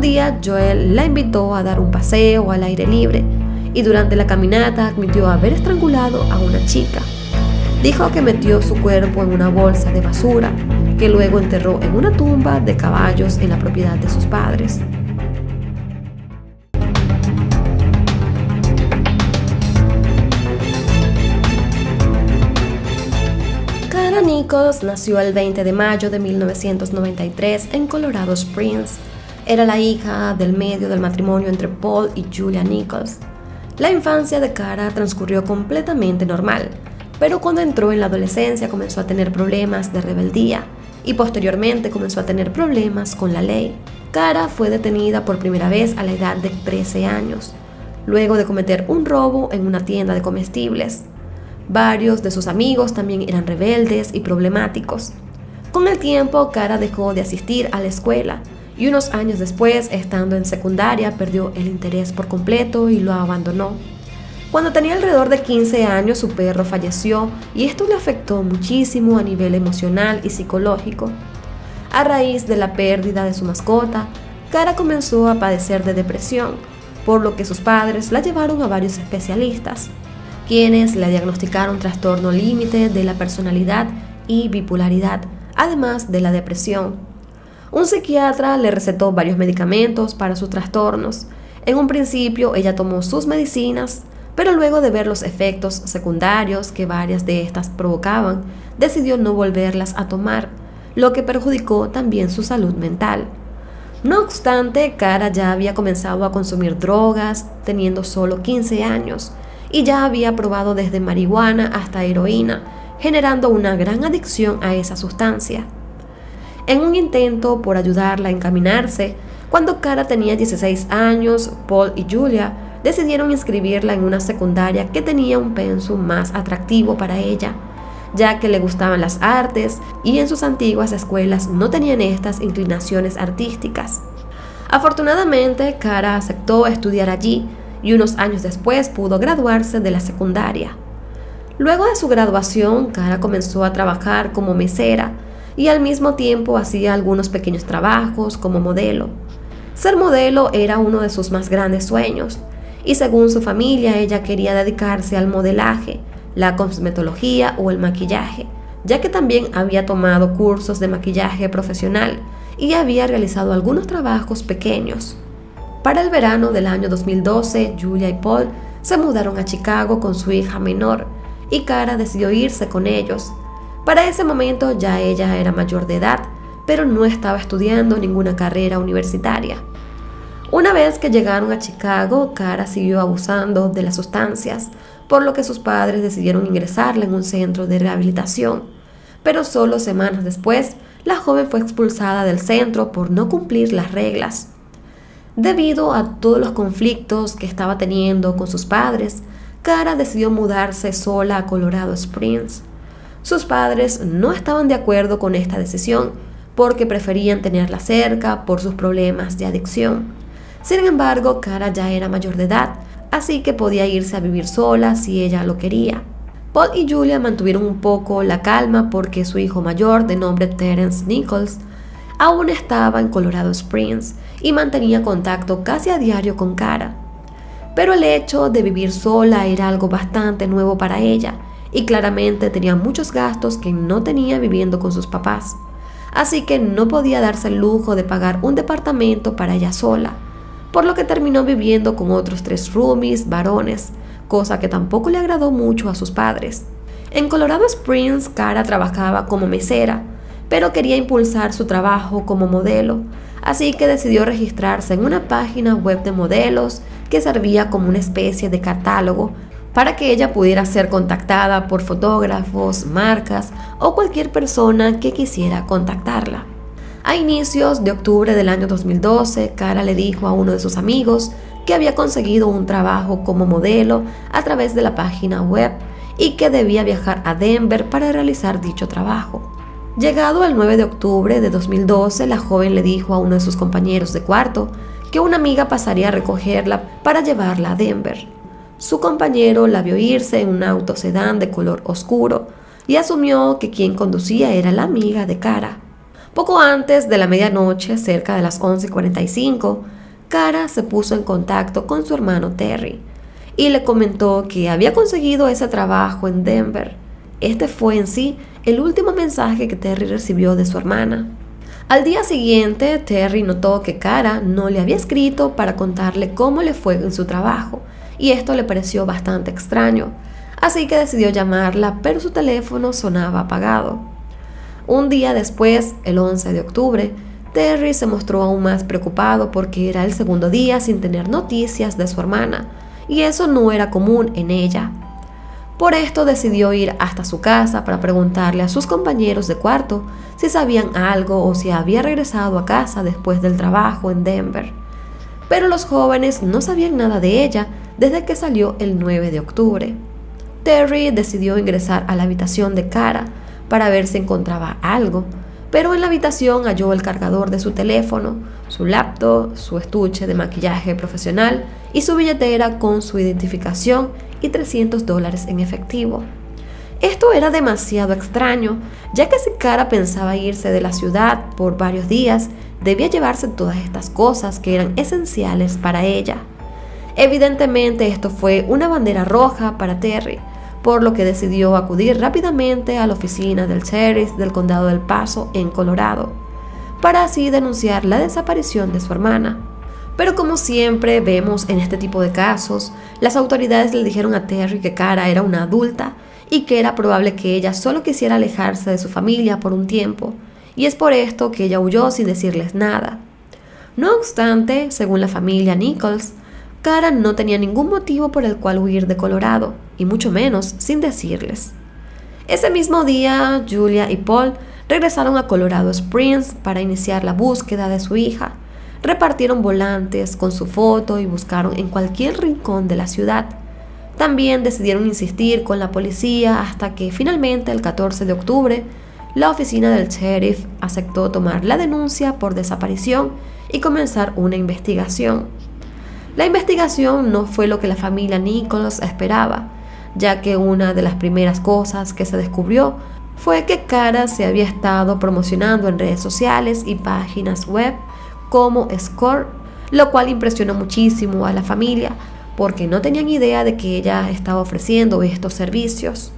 día Joel la invitó a dar un paseo al aire libre y durante la caminata admitió haber estrangulado a una chica. Dijo que metió su cuerpo en una bolsa de basura, que luego enterró en una tumba de caballos en la propiedad de sus padres. Kara Nichols nació el 20 de mayo de 1993 en Colorado Springs. Era la hija del medio del matrimonio entre Paul y Julia Nichols. La infancia de Kara transcurrió completamente normal, pero cuando entró en la adolescencia comenzó a tener problemas de rebeldía y posteriormente comenzó a tener problemas con la ley. Kara fue detenida por primera vez a la edad de 13 años, luego de cometer un robo en una tienda de comestibles. Varios de sus amigos también eran rebeldes y problemáticos. Con el tiempo, Kara dejó de asistir a la escuela y unos años después, estando en secundaria, perdió el interés por completo y lo abandonó. Cuando tenía alrededor de 15 años, su perro falleció y esto le afectó muchísimo a nivel emocional y psicológico. A raíz de la pérdida de su mascota, Kara comenzó a padecer de depresión, por lo que sus padres la llevaron a varios especialistas, quienes le diagnosticaron trastorno límite de la personalidad y bipolaridad, además de la depresión. Un psiquiatra le recetó varios medicamentos para sus trastornos. En un principio ella tomó sus medicinas, pero luego de ver los efectos secundarios que varias de estas provocaban, decidió no volverlas a tomar, lo que perjudicó también su salud mental. No obstante, Kara ya había comenzado a consumir drogas teniendo solo 15 años y ya había probado desde marihuana hasta heroína, generando una gran adicción a esa sustancia. En un intento por ayudarla a encaminarse, cuando Kara tenía 16 años, Paul y Julia decidieron inscribirla en una secundaria que tenía un pensum más atractivo para ella, ya que le gustaban las artes y en sus antiguas escuelas no tenían estas inclinaciones artísticas. Afortunadamente, Kara aceptó estudiar allí y unos años después pudo graduarse de la secundaria. Luego de su graduación, Kara comenzó a trabajar como mesera y al mismo tiempo hacía algunos pequeños trabajos como modelo. Ser modelo era uno de sus más grandes sueños, y según su familia ella quería dedicarse al modelaje, la cosmetología o el maquillaje, ya que también había tomado cursos de maquillaje profesional y había realizado algunos trabajos pequeños. Para el verano del año 2012, Julia y Paul se mudaron a Chicago con su hija menor y Kara decidió irse con ellos. Para ese momento ya ella era mayor de edad, pero no estaba estudiando ninguna carrera universitaria. Una vez que llegaron a Chicago, Kara siguió abusando de las sustancias, por lo que sus padres decidieron ingresarla en un centro de rehabilitación. Pero solo semanas después, la joven fue expulsada del centro por no cumplir las reglas. Debido a todos los conflictos que estaba teniendo con sus padres, Kara decidió mudarse sola a Colorado Springs. Sus padres no estaban de acuerdo con esta decisión porque preferían tenerla cerca por sus problemas de adicción. Sin embargo, Kara ya era mayor de edad, así que podía irse a vivir sola si ella lo quería. Paul y Julia mantuvieron un poco la calma porque su hijo mayor, de nombre Terence Nichols, aún estaba en Colorado Springs y mantenía contacto casi a diario con Kara. Pero el hecho de vivir sola era algo bastante nuevo para ella y claramente tenía muchos gastos que no tenía viviendo con sus papás, así que no podía darse el lujo de pagar un departamento para ella sola, por lo que terminó viviendo con otros 3 roomies varones, cosa que tampoco le agradó mucho a sus padres. En Colorado Springs, Kara trabajaba como mesera, pero quería impulsar su trabajo como modelo, así que decidió registrarse en una página web de modelos que servía como una especie de catálogo para que ella pudiera ser contactada por fotógrafos, marcas o cualquier persona que quisiera contactarla. A inicios de octubre del año 2012, Kara le dijo a uno de sus amigos que había conseguido un trabajo como modelo a través de la página web y que debía viajar a Denver para realizar dicho trabajo. Llegado el 9 de octubre de 2012, la joven le dijo a uno de sus compañeros de cuarto que una amiga pasaría a recogerla para llevarla a Denver. Su compañero la vio irse en un auto sedán de color oscuro y asumió que quien conducía era la amiga de Kara. Poco antes de la medianoche, cerca de las 11:45, Cara se puso en contacto con su hermano Terry y le comentó que había conseguido ese trabajo en Denver. Este fue en sí el último mensaje que Terry recibió de su hermana. Al día siguiente, Terry notó que Cara no le había escrito para contarle cómo le fue en su trabajo, y esto le pareció bastante extraño, así que decidió llamarla, pero su teléfono sonaba apagado. Un día después, el 11 de octubre, Terry se mostró aún más preocupado porque era el segundo día sin tener noticias de su hermana, y eso no era común en ella. Por esto decidió ir hasta su casa para preguntarle a sus compañeros de cuarto si sabían algo o si había regresado a casa después del trabajo en Denver. Pero los jóvenes no sabían nada de ella desde que salió el 9 de octubre. Terry decidió ingresar a la habitación de Cara para ver si encontraba algo, pero en la habitación halló el cargador de su teléfono, su laptop, su estuche de maquillaje profesional y su billetera con su identificación y $300 en efectivo. Esto era demasiado extraño, ya que si Cara pensaba irse de la ciudad por varios días, debía llevarse todas estas cosas que eran esenciales para ella. Evidentemente esto fue una bandera roja para Terry, por lo que decidió acudir rápidamente a la oficina del sheriff del condado del Paso en Colorado, para así denunciar la desaparición de su hermana. Pero como siempre vemos en este tipo de casos, las autoridades le dijeron a Terry que Cara era una adulta y que era probable que ella solo quisiera alejarse de su familia por un tiempo, y es por esto que ella huyó sin decirles nada. No obstante, según la familia Nichols, Cara no tenía ningún motivo por el cual huir de Colorado, y mucho menos sin decirles. Ese mismo día, Julia y Paul regresaron a Colorado Springs para iniciar la búsqueda de su hija. Repartieron volantes con su foto y buscaron en cualquier rincón de la ciudad. También decidieron insistir con la policía hasta que finalmente el 14 de octubre la oficina del sheriff aceptó tomar la denuncia por desaparición y comenzar una investigación. La investigación no fue lo que la familia Nichols esperaba, ya que una de las primeras cosas que se descubrió fue que Cara se había estado promocionando en redes sociales y páginas web como Score, lo cual impresionó muchísimo a la familia porque no tenían idea de que ella estaba ofreciendo estos servicios.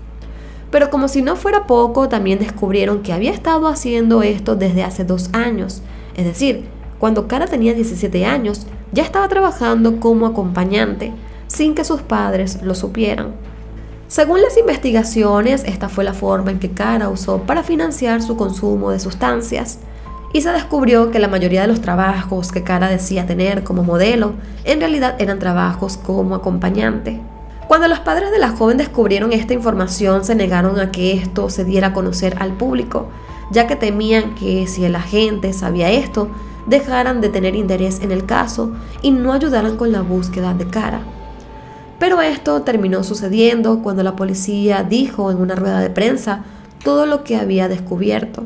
Pero como si no fuera poco, también descubrieron que había estado haciendo esto desde hace 2 años, es decir, cuando Cara tenía 17 años, ya estaba trabajando como acompañante, sin que sus padres lo supieran. Según las investigaciones, esta fue la forma en que Cara usó para financiar su consumo de sustancias, y se descubrió que la mayoría de los trabajos que Cara decía tener como modelo, en realidad eran trabajos como acompañante. Cuando los padres de la joven descubrieron esta información, se negaron a que esto se diera a conocer al público, ya que temían que si el agente sabía esto, dejaran de tener interés en el caso y no ayudaran con la búsqueda de Cara. Pero esto terminó sucediendo cuando la policía dijo en una rueda de prensa todo lo que había descubierto,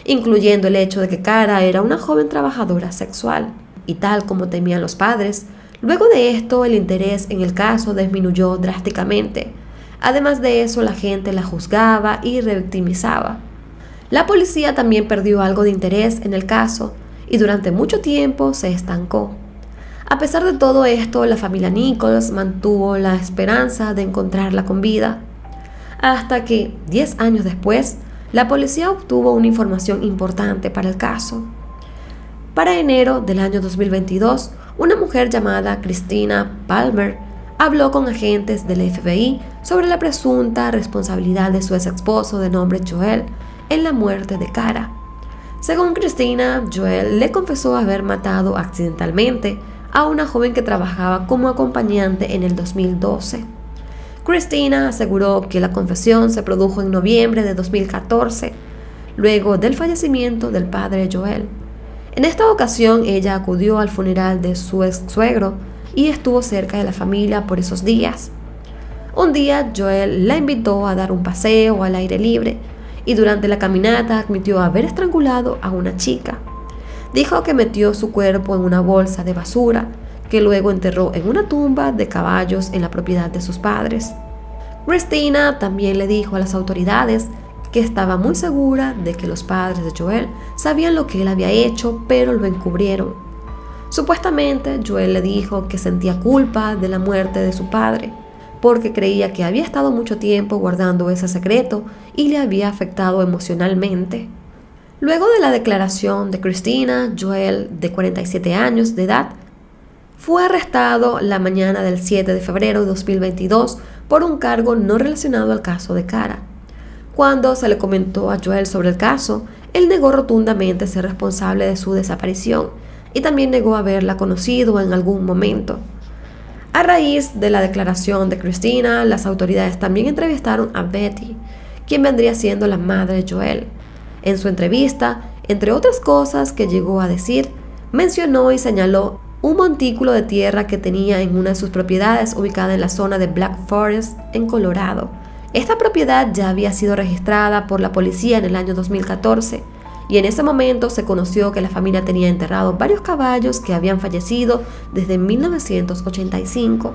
incluyendo el hecho de que Cara era una joven trabajadora sexual, y tal como temían los padres, luego de esto el interés en el caso disminuyó drásticamente. Además de eso, la gente la juzgaba y revictimizaba. La policía también perdió algo de interés en el caso, y durante mucho tiempo se estancó. A pesar de todo esto, la familia Nichols mantuvo la esperanza de encontrarla con vida, hasta que, 10 años después, la policía obtuvo una información importante para el caso. Para enero del año 2022, una mujer llamada Christina Palmer habló con agentes del FBI sobre la presunta responsabilidad de su ex esposo de nombre Joel en la muerte de Cara. Según Christina, Joel le confesó haber matado accidentalmente a una joven que trabajaba como acompañante en el 2012. Christina aseguró que la confesión se produjo en noviembre de 2014, luego del fallecimiento del padre Joel. En esta ocasión, ella acudió al funeral de su ex suegro y estuvo cerca de la familia por esos días. Un día, Joel la invitó a dar un paseo al aire libre y durante la caminata admitió haber estrangulado a una chica. Dijo que metió su cuerpo en una bolsa de basura que luego enterró en una tumba de caballos en la propiedad de sus padres. Christina también le dijo a las autoridades que estaba muy segura de que los padres de Joel sabían lo que él había hecho, pero lo encubrieron. Supuestamente, Joel le dijo que sentía culpa de la muerte de su padre, porque creía que había estado mucho tiempo guardando ese secreto y le había afectado emocionalmente. Luego de la declaración de Christina, Joel, de 47 años de edad, fue arrestado la mañana del 7 de febrero de 2022 por un cargo no relacionado al caso de Cara. Cuando se le comentó a Joel sobre el caso, él negó rotundamente ser responsable de su desaparición y también negó haberla conocido en algún momento. A raíz de la declaración de Christina, las autoridades también entrevistaron a Betty, quien vendría siendo la madre de Joel. En su entrevista, entre otras cosas que llegó a decir, mencionó y señaló un montículo de tierra que tenía en una de sus propiedades ubicada en la zona de Black Forest, en Colorado. Esta propiedad ya había sido registrada por la policía en el año 2014 y en ese momento se conoció que la familia tenía enterrados varios caballos que habían fallecido desde 1985.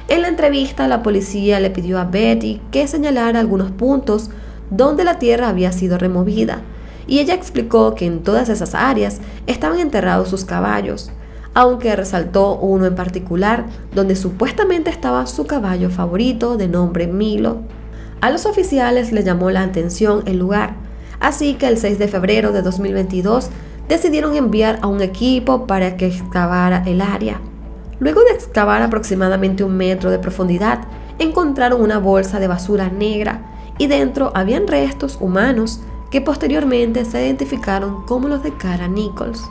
En la entrevista, la policía le pidió a Betty que señalara algunos puntos donde la tierra había sido removida, y ella explicó que en todas esas áreas estaban enterrados sus caballos, aunque resaltó uno en particular donde supuestamente estaba su caballo favorito de nombre Milo. A los oficiales les llamó la atención el lugar, así que el 6 de febrero de 2022 decidieron enviar a un equipo para que excavara el área. Luego de excavar aproximadamente 1 metro de profundidad, encontraron una bolsa de basura negra y dentro habían restos humanos que posteriormente se identificaron como los de Cara Nichols.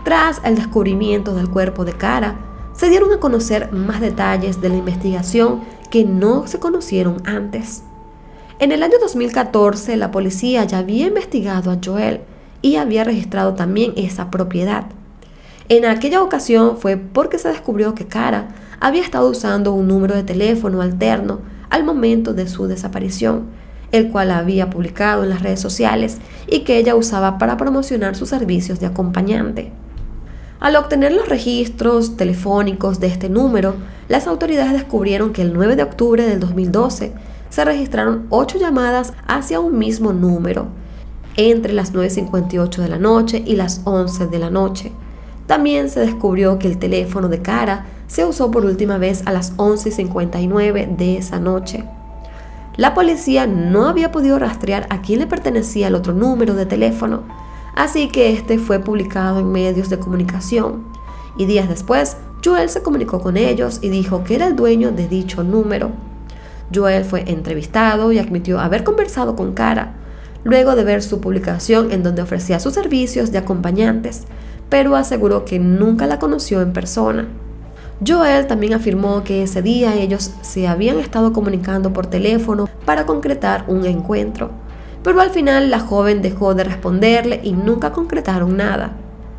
Tras el descubrimiento del cuerpo de Cara, se dieron a conocer más detalles de la investigación que no se conocieron antes. En el año 2014, la policía ya había investigado a Joel y había registrado también esa propiedad. En aquella ocasión fue porque se descubrió que Cara había estado usando un número de teléfono alterno al momento de su desaparición, el cual había publicado en las redes sociales y que ella usaba para promocionar sus servicios de acompañante. Al obtener los registros telefónicos de este número, las autoridades descubrieron que el 9 de octubre del 2012 se registraron 8 llamadas hacia un mismo número, entre las 9:58 de la noche y las 11 de la noche. También se descubrió que el teléfono de Cara se usó por última vez a las 11:59 de esa noche. La policía no había podido rastrear a quién le pertenecía el otro número de teléfono, así que este fue publicado en medios de comunicación, y días después Joel se comunicó con ellos y dijo que era el dueño de dicho número. Joel fue entrevistado y admitió haber conversado con Cara, luego de ver su publicación en donde ofrecía sus servicios de acompañantes, pero aseguró que nunca la conoció en persona. Joel también afirmó que ese día ellos se habían estado comunicando por teléfono para concretar un encuentro, pero al final la joven dejó de responderle y nunca concretaron nada.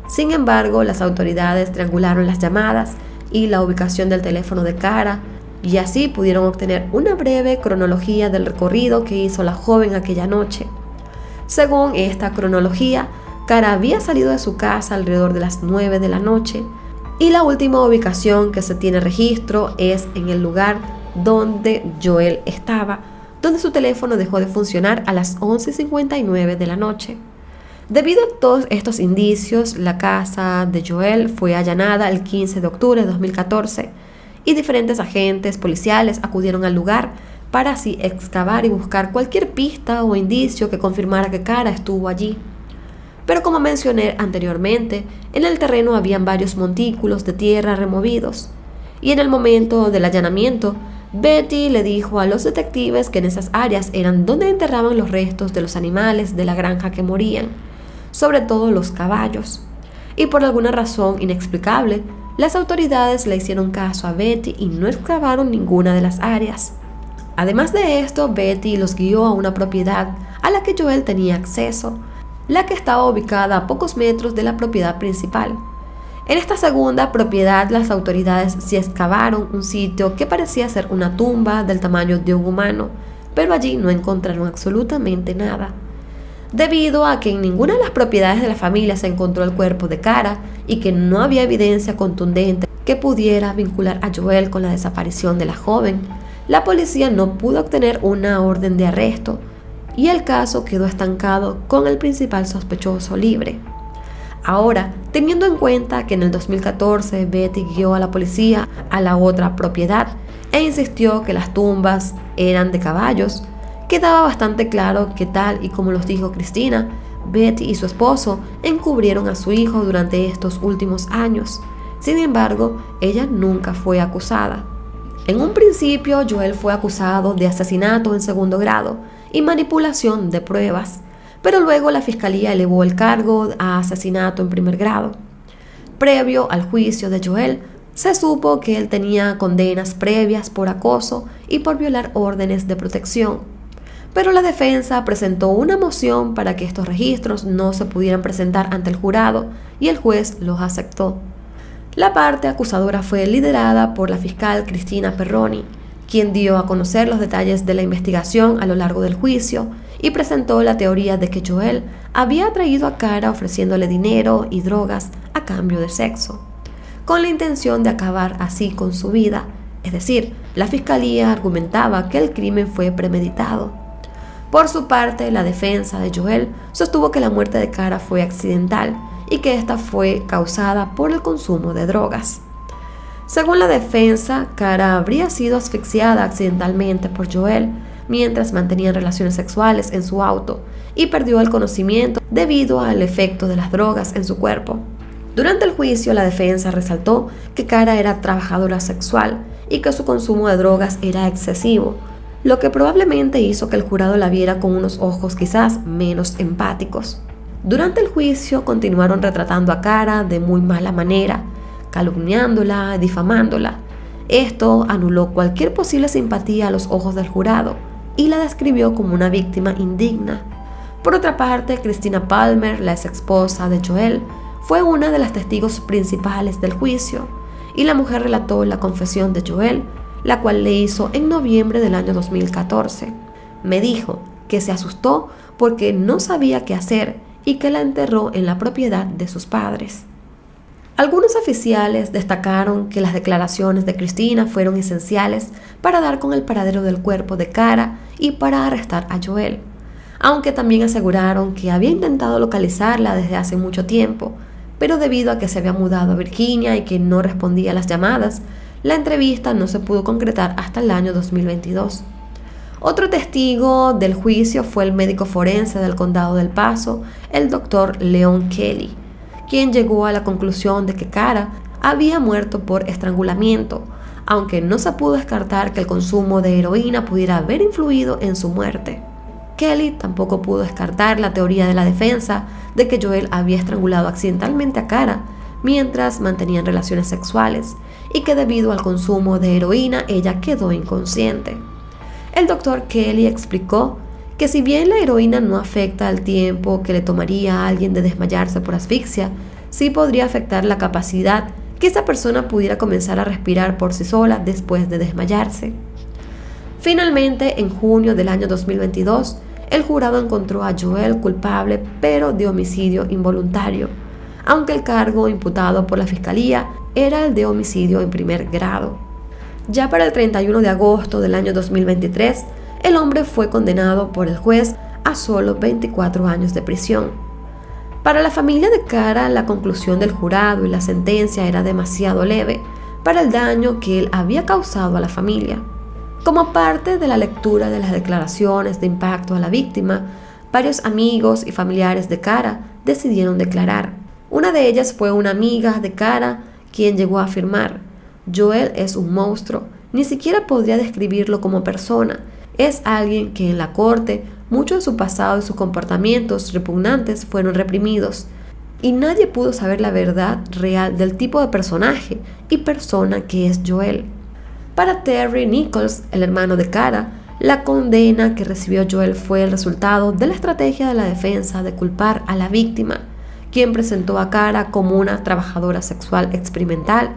Sin embargo, las autoridades triangularon las llamadas y la ubicación del teléfono de Cara, y así pudieron obtener una breve cronología del recorrido que hizo la joven aquella noche. Según esta cronología, Cara había salido de su casa alrededor de las 9 de la noche, y la última ubicación que se tiene registro es en el lugar donde Joel estaba, donde su teléfono dejó de funcionar a las 11:59 de la noche. Debido a todos estos indicios, la casa de Joel fue allanada el 15 de octubre de 2014 y diferentes agentes policiales acudieron al lugar para así excavar y buscar cualquier pista o indicio que confirmara que Cara estuvo allí. Pero como mencioné anteriormente, en el terreno habían varios montículos de tierra removidos, y en el momento del allanamiento, Betty le dijo a los detectives que en esas áreas eran donde enterraban los restos de los animales de la granja que morían, sobre todo los caballos. Y por alguna razón inexplicable, las autoridades le hicieron caso a Betty y no excavaron ninguna de las áreas. Además de esto, Betty los guió a una propiedad a la que Joel tenía acceso, la que estaba ubicada a pocos metros de la propiedad principal. En esta segunda propiedad, las autoridades sí excavaron un sitio que parecía ser una tumba del tamaño de un humano, pero allí no encontraron absolutamente nada. Debido a que en ninguna de las propiedades de la familia se encontró el cuerpo de Cara y que no había evidencia contundente que pudiera vincular a Joel con la desaparición de la joven, la policía no pudo obtener una orden de arresto, y el caso quedó estancado con el principal sospechoso libre. Ahora, teniendo en cuenta que en el 2014 Betty guió a la policía a la otra propiedad e insistió que las tumbas eran de caballos, quedaba bastante claro que, tal y como los dijo Cristina, Betty y su esposo encubrieron a su hijo durante estos últimos años. Sin embargo, ella nunca fue acusada. En un principio, Joel fue acusado de asesinato en segundo grado y manipulación de pruebas, pero luego la fiscalía elevó el cargo a asesinato en primer grado. Previo al juicio de Joel, se supo que él tenía condenas previas por acoso y por violar órdenes de protección, pero la defensa presentó una moción para que estos registros no se pudieran presentar ante el jurado y el juez los aceptó. La parte acusadora fue liderada por la fiscal Cristina Perroni, quien dio a conocer los detalles de la investigación a lo largo del juicio y presentó la teoría de que Joel había atraído a Cara ofreciéndole dinero y drogas a cambio de sexo, con la intención de acabar así con su vida. Es decir, la fiscalía argumentaba que el crimen fue premeditado. Por su parte, la defensa de Joel sostuvo que la muerte de Cara fue accidental y que esta fue causada por el consumo de drogas. Según la defensa, Cara habría sido asfixiada accidentalmente por Joel mientras mantenían relaciones sexuales en su auto y perdió el conocimiento debido al efecto de las drogas en su cuerpo. Durante el juicio, la defensa resaltó que Cara era trabajadora sexual y que su consumo de drogas era excesivo, lo que probablemente hizo que el jurado la viera con unos ojos quizás menos empáticos. Durante el juicio continuaron retratando a Cara de muy mala manera, calumniándola, difamándola. Esto anuló cualquier posible simpatía a los ojos del jurado y la describió como una víctima indigna. Por otra parte, Christina Palmer, la ex esposa de Joel, fue una de las testigos principales del juicio, y la mujer relató la confesión de Joel, la cual le hizo en noviembre del año 2014. Me dijo que se asustó porque no sabía qué hacer y que la enterró en la propiedad de sus padres. Algunos oficiales destacaron que las declaraciones de Cristina fueron esenciales para dar con el paradero del cuerpo de Cara y para arrestar a Joel, aunque también aseguraron que había intentado localizarla desde hace mucho tiempo, pero debido a que se había mudado a Virginia y que no respondía a las llamadas, la entrevista no se pudo concretar hasta el año 2022. Otro testigo del juicio fue el médico forense del condado del Paso, el Dr. Leon Kelly, quien llegó a la conclusión de que Cara había muerto por estrangulamiento, aunque no se pudo descartar que el consumo de heroína pudiera haber influido en su muerte. Kelly tampoco pudo descartar la teoría de la defensa de que Joel había estrangulado accidentalmente a Cara mientras mantenían relaciones sexuales y que debido al consumo de heroína ella quedó inconsciente. El doctor Kelly explicó que si bien la heroína no afecta al tiempo que le tomaría a alguien de desmayarse por asfixia, sí podría afectar la capacidad que esa persona pudiera comenzar a respirar por sí sola después de desmayarse. Finalmente, en junio del año 2022, el jurado encontró a Joel culpable, pero de homicidio involuntario, aunque el cargo imputado por la fiscalía era el de homicidio en primer grado. Ya para el 31 de agosto del año 2023, el hombre fue condenado por el juez a solo 24 años de prisión. Para la familia de Cara, la conclusión del jurado y la sentencia era demasiado leve para el daño que él había causado a la familia. Como parte de la lectura de las declaraciones de impacto a la víctima, varios amigos y familiares de Cara decidieron declarar. Una de ellas fue una amiga de Cara, quien llegó a afirmar: Joel es un monstruo, ni siquiera podría describirlo como persona. Es alguien que en la corte, mucho de su pasado y sus comportamientos repugnantes fueron reprimidos, y nadie pudo saber la verdad real del tipo de personaje y persona que es Joel. Para Terry Nichols, el hermano de Cara, la condena que recibió Joel fue el resultado de la estrategia de la defensa de culpar a la víctima, quien presentó a Cara como una trabajadora sexual experimental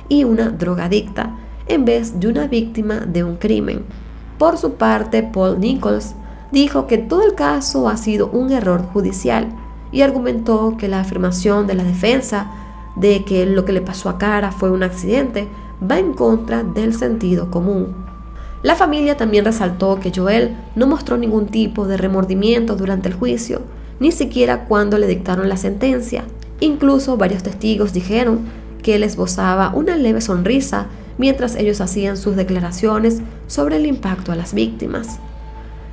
y una drogadicta, en vez de una víctima de un crimen. Por su parte, Paul Nichols dijo que todo el caso ha sido un error judicial y argumentó que la afirmación de la defensa de que lo que le pasó a Cara fue un accidente va en contra del sentido común. La familia también resaltó que Joel no mostró ningún tipo de remordimiento durante el juicio, ni siquiera cuando le dictaron la sentencia. Incluso varios testigos dijeron que él esbozaba una leve sonrisa mientras ellos hacían sus declaraciones sobre el impacto a las víctimas.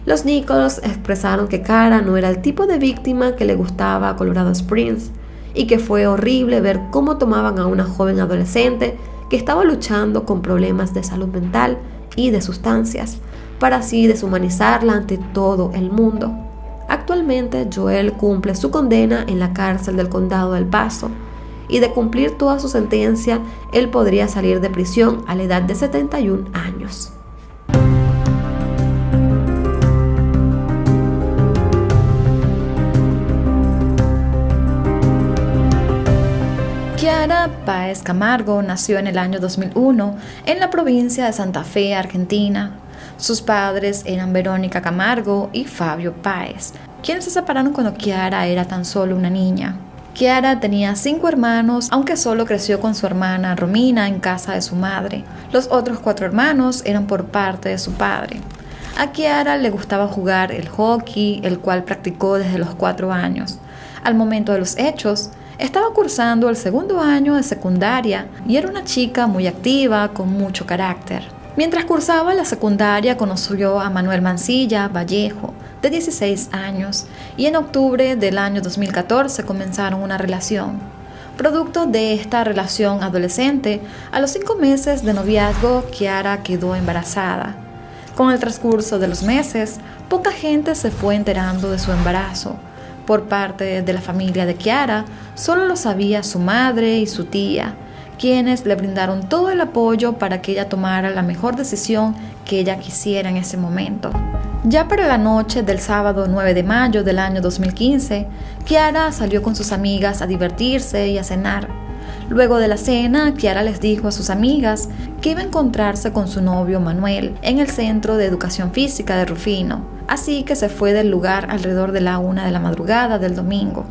Los Nichols expresaron que Cara no era el tipo de víctima que le gustaba a Colorado Springs y que fue horrible ver cómo tomaban a una joven adolescente que estaba luchando con problemas de salud mental y de sustancias, para así deshumanizarla ante todo el mundo. Actualmente, Joel cumple su condena en la cárcel del condado de El Paso, y de cumplir toda su sentencia, él podría salir de prisión a la edad de 71 años. Kiara Páez Camargo nació en el año 2001 en la provincia de Santa Fe, Argentina. Sus padres eran Verónica Camargo y Fabio Páez, quienes se separaron cuando Kiara era tan solo una niña. Kiara tenía 5 hermanos, aunque solo creció con su hermana Romina en casa de su madre. Los otros 4 hermanos eran por parte de su padre. A Kiara le gustaba jugar el hockey, el cual practicó desde los 4 años. Al momento de los hechos, estaba cursando el 2º año de secundaria y era una chica muy activa, con mucho carácter. Mientras cursaba la secundaria, conoció a Manuel Mancilla Vallejo, de 16 años, y en octubre del año 2014 comenzaron una relación. Producto de esta relación adolescente, a los 5 meses de noviazgo, Kiara quedó embarazada. Con el transcurso de los meses, poca gente se fue enterando de su embarazo. Por parte de la familia de Kiara, solo lo sabía su madre y su tía, quienes le brindaron todo el apoyo para que ella tomara la mejor decisión que ella quisiera en ese momento. Ya para la noche del sábado 9 de mayo del año 2015, Kiara salió con sus amigas a divertirse y a cenar. Luego de la cena, Kiara les dijo a sus amigas que iba a encontrarse con su novio Manuel en el Centro de Educación Física de Rufino, así que se fue del lugar alrededor de la 1 de la madrugada del domingo.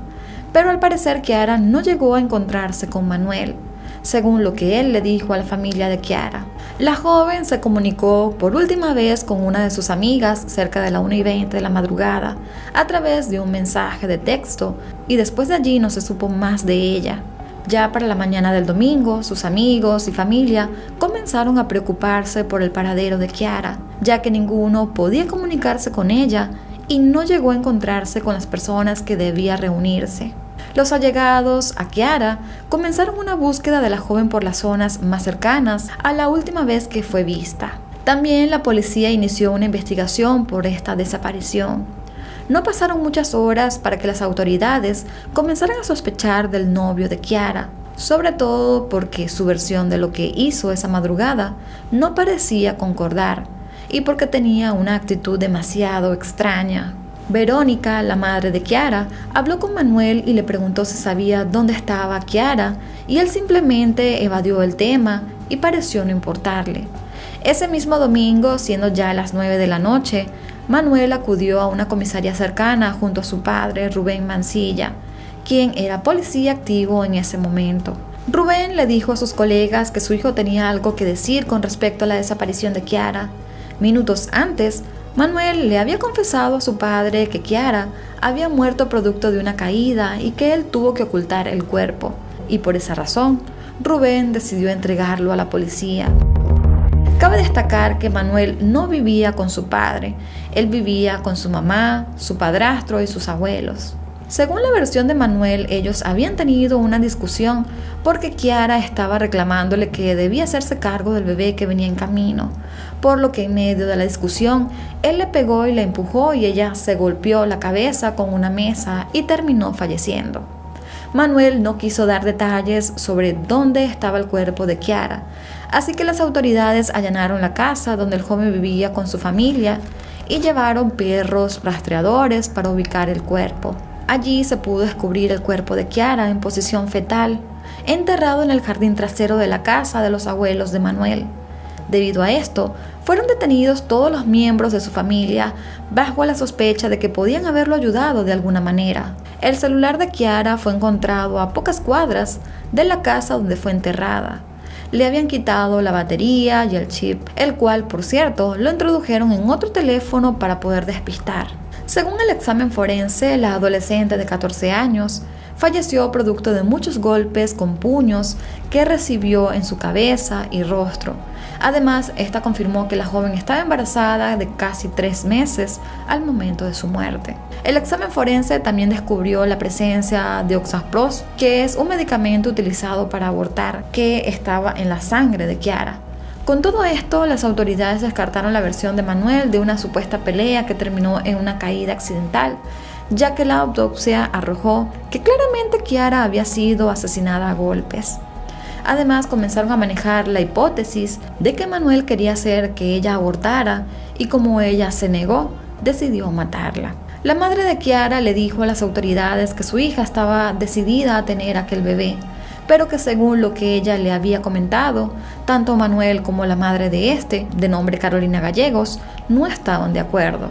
Pero al parecer Kiara no llegó a encontrarse con Manuel, según lo que él le dijo a la familia de Kiara. La joven se comunicó por última vez con una de sus amigas cerca de la 1:20 de la madrugada a través de un mensaje de texto, y después de allí no se supo más de ella. Ya para la mañana del domingo, sus amigos y familia comenzaron a preocuparse por el paradero de Kiara, ya que ninguno podía comunicarse con ella y no llegó a encontrarse con las personas que debía reunirse. Los allegados a Kiara comenzaron una búsqueda de la joven por las zonas más cercanas a la última vez que fue vista. También la policía inició una investigación por esta desaparición. No pasaron muchas horas para que las autoridades comenzaran a sospechar del novio de Kiara, sobre todo porque su versión de lo que hizo esa madrugada no parecía concordar y porque tenía una actitud demasiado extraña. Verónica, la madre de Kiara, habló con Manuel y le preguntó si sabía dónde estaba Kiara, y él simplemente evadió el tema y pareció no importarle. Ese mismo domingo, siendo ya las 9 de la noche, Manuel acudió a una comisaría cercana junto a su padre, Rubén Mancilla, quien era policía activo en ese momento. Rubén le dijo a sus colegas que su hijo tenía algo que decir con respecto a la desaparición de Kiara. Minutos antes, Manuel le había confesado a su padre que Kiara había muerto producto de una caída y que él tuvo que ocultar el cuerpo, y por esa razón, Rubén decidió entregarlo a la policía. Cabe destacar que Manuel no vivía con su padre, él vivía con su mamá, su padrastro y sus abuelos. Según la versión de Manuel, ellos habían tenido una discusión porque Kiara estaba reclamándole que debía hacerse cargo del bebé que venía en camino, por lo que en medio de la discusión, él le pegó y la empujó y ella se golpeó la cabeza con una mesa y terminó falleciendo. Manuel no quiso dar detalles sobre dónde estaba el cuerpo de Kiara, así que las autoridades allanaron la casa donde el joven vivía con su familia y llevaron perros rastreadores para ubicar el cuerpo. Allí se pudo descubrir el cuerpo de Kiara en posición fetal, enterrado en el jardín trasero de la casa de los abuelos de Manuel. Debido a esto, fueron detenidos todos los miembros de su familia bajo la sospecha de que podían haberlo ayudado de alguna manera. El celular de Kiara fue encontrado a pocas cuadras de la casa donde fue enterrada. le habían quitado la batería y el chip, el cual, por cierto, lo introdujeron en otro teléfono para poder despistar. Según el examen forense, la adolescente de 14 años falleció producto de muchos golpes con puños que recibió en su cabeza y rostro. Además, esta confirmó que la joven estaba embarazada de casi 3 meses al momento de su muerte. El examen forense también descubrió la presencia de oxapros, que es un medicamento utilizado para abortar, que estaba en la sangre de Kiara. Con todo esto, las autoridades descartaron la versión de Manuel de una supuesta pelea que terminó en una caída accidental, ya que la autopsia arrojó que claramente Kiara había sido asesinada a golpes. Además, comenzaron a manejar la hipótesis de que Manuel quería hacer que ella abortara y como ella se negó, decidió matarla. La madre de Kiara le dijo a las autoridades que su hija estaba decidida a tener aquel bebé, pero que según lo que ella le había comentado, tanto Manuel como la madre de este, de nombre Carolina Gallegos, no estaban de acuerdo.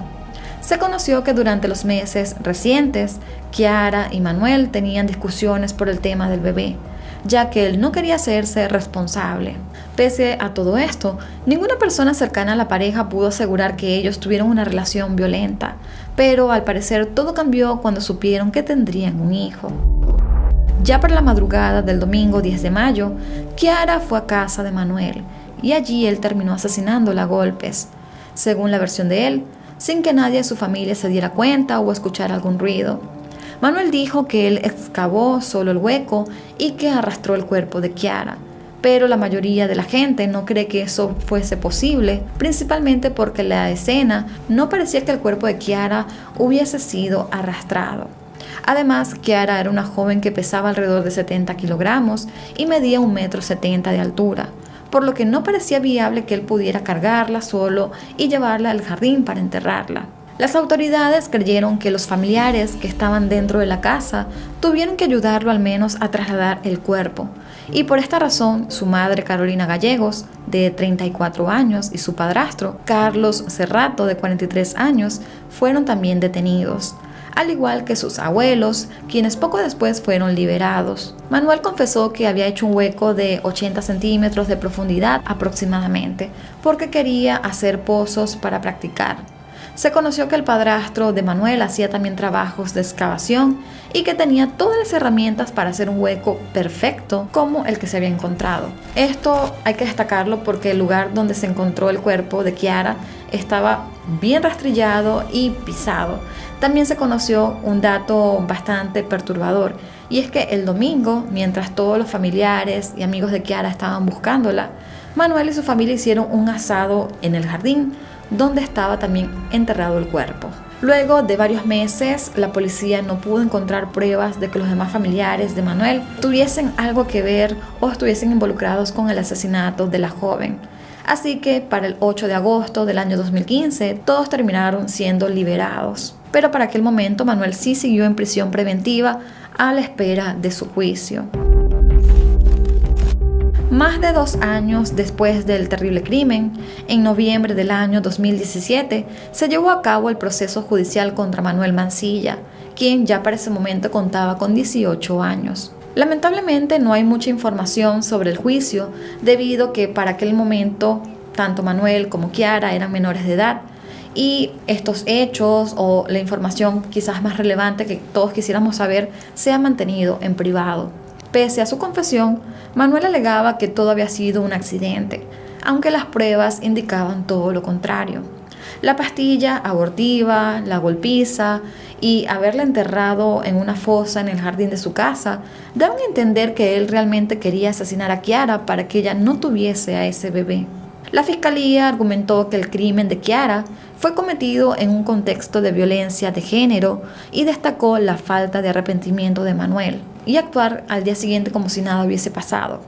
Se conoció que durante los meses recientes, Kiara y Manuel tenían discusiones por el tema del bebé, ya que él no quería hacerse responsable. Pese a todo esto, ninguna persona cercana a la pareja pudo asegurar que ellos tuvieron una relación violenta, pero al parecer todo cambió cuando supieron que tendrían un hijo. Ya para la madrugada del domingo 10 de mayo, Kiara fue a casa de Manuel y allí él terminó asesinándola a golpes, según la versión de él, sin que nadie de su familia se diera cuenta o escuchara algún ruido. Manuel dijo que él excavó solo el hueco y que arrastró el cuerpo de Kiara, pero la mayoría de la gente no cree que eso fuese posible, principalmente porque en la escena no parecía que el cuerpo de Kiara hubiese sido arrastrado. Además, Kiara era una joven que pesaba alrededor de 70 kilogramos y medía 1,70 m de altura, por lo que no parecía viable que él pudiera cargarla solo y llevarla al jardín para enterrarla. Las autoridades creyeron que los familiares que estaban dentro de la casa tuvieron que ayudarlo al menos a trasladar el cuerpo, y por esta razón su madre Carolina Gallegos, de 34 años, y su padrastro Carlos Cerrato, de 43 años, fueron también detenidos, al igual que sus abuelos, quienes poco después fueron liberados. Manuel confesó que había hecho un hueco de 80 centímetros de profundidad aproximadamente, porque quería hacer pozos para practicar. Se conoció que el padrastro de Manuel hacía también trabajos de excavación y que tenía todas las herramientas para hacer un hueco perfecto como el que se había encontrado. Esto hay que destacarlo porque el lugar donde se encontró el cuerpo de Kiara estaba bien rastrillado y pisado. También se conoció un dato bastante perturbador, y es que el domingo, mientras todos los familiares y amigos de Kiara estaban buscándola, Manuel y su familia hicieron un asado en el jardín, donde estaba también enterrado el cuerpo. Luego de varios meses, la policía no pudo encontrar pruebas de que los demás familiares de Manuel tuviesen algo que ver o estuviesen involucrados con el asesinato de la joven. Así que para el 8 de agosto del año 2015, todos terminaron siendo liberados. Pero para aquel momento, Manuel sí siguió en prisión preventiva a la espera de su juicio. Más de 2 años después del terrible crimen, en noviembre del año 2017, se llevó a cabo el proceso judicial contra Manuel Mancilla, quien ya para ese momento contaba con 18 años. Lamentablemente no hay mucha información sobre el juicio, debido a que para aquel momento tanto Manuel como Kiara eran menores de edad, y estos hechos o la información quizás más relevante que todos quisiéramos saber se ha mantenido en privado. Pese a su confesión, Manuel alegaba que todo había sido un accidente, aunque las pruebas indicaban todo lo contrario. La pastilla abortiva, la golpiza y haberla enterrado en una fosa en el jardín de su casa daban a entender que él realmente quería asesinar a Kiara para que ella no tuviese a ese bebé. La fiscalía argumentó que el crimen de Kiara fue cometido en un contexto de violencia de género y destacó la falta de arrepentimiento de Manuel y actuar al día siguiente como si nada hubiese pasado.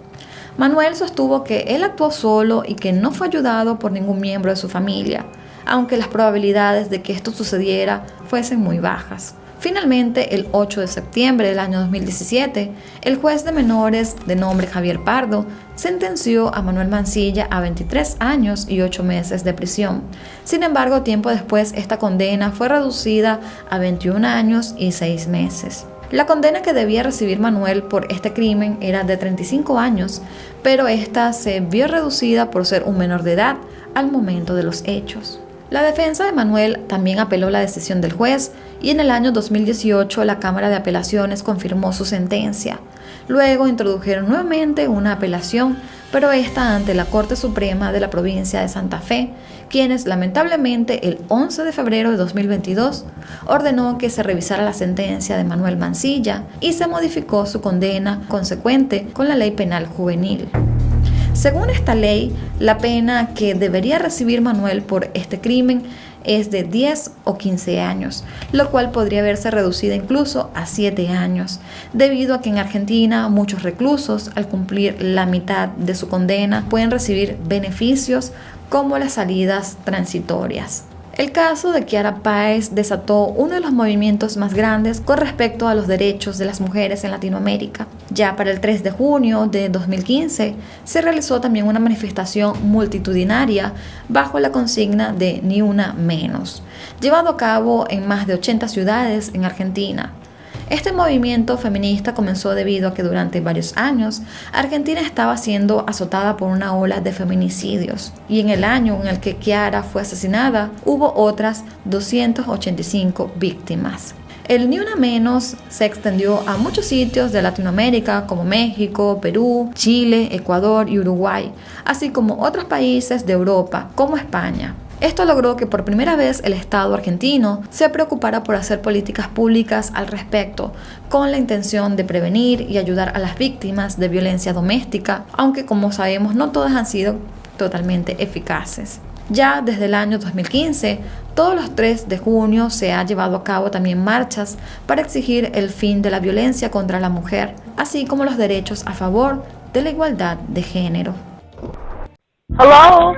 Manuel sostuvo que él actuó solo y que no fue ayudado por ningún miembro de su familia, aunque las probabilidades de que esto sucediera fuesen muy bajas. Finalmente, el 8 de septiembre del año 2017, el juez de menores de nombre Javier Pardo sentenció a Manuel Mancilla a 23 años y 8 meses de prisión. Sin embargo, tiempo después, esta condena fue reducida a 21 años y 6 meses. La condena que debía recibir Manuel por este crimen era de 35 años, pero esta se vio reducida por ser un menor de edad al momento de los hechos. La defensa de Manuel también apeló la decisión del juez y en el año 2018 la Cámara de Apelaciones confirmó su sentencia. Luego introdujeron nuevamente una apelación, pero esta ante la Corte Suprema de la provincia de Santa Fe, quienes lamentablemente el 11 de febrero de 2022 ordenó que se revisara la sentencia de Manuel Mancilla y se modificó su condena consecuente con la Ley Penal Juvenil. Según esta ley, la pena que debería recibir Manuel por este crimen es de 10 o 15 años, lo cual podría verse reducida incluso a 7 años, debido a que en Argentina muchos reclusos, al cumplir la mitad de su condena, pueden recibir beneficios como las salidas transitorias. El caso de Kiara Páez desató uno de los movimientos más grandes con respecto a los derechos de las mujeres en Latinoamérica. Ya para el 3 de junio de 2015 se realizó también una manifestación multitudinaria bajo la consigna de Ni Una Menos, llevado a cabo en más de 80 ciudades en Argentina. Este movimiento feminista comenzó debido a que durante varios años Argentina estaba siendo azotada por una ola de feminicidios y en el año en el que Kiara fue asesinada hubo otras 285 víctimas. El Ni Una Menos se extendió a muchos sitios de Latinoamérica como México, Perú, Chile, Ecuador y Uruguay, así como otros países de Europa como España. Esto logró que por primera vez el Estado argentino se preocupara por hacer políticas públicas al respecto, con la intención de prevenir y ayudar a las víctimas de violencia doméstica, aunque como sabemos no todas han sido totalmente eficaces. Ya desde el año 2015, todos los 3 de junio se ha llevado a cabo también marchas para exigir el fin de la violencia contra la mujer, así como los derechos a favor de la igualdad de género. Hello?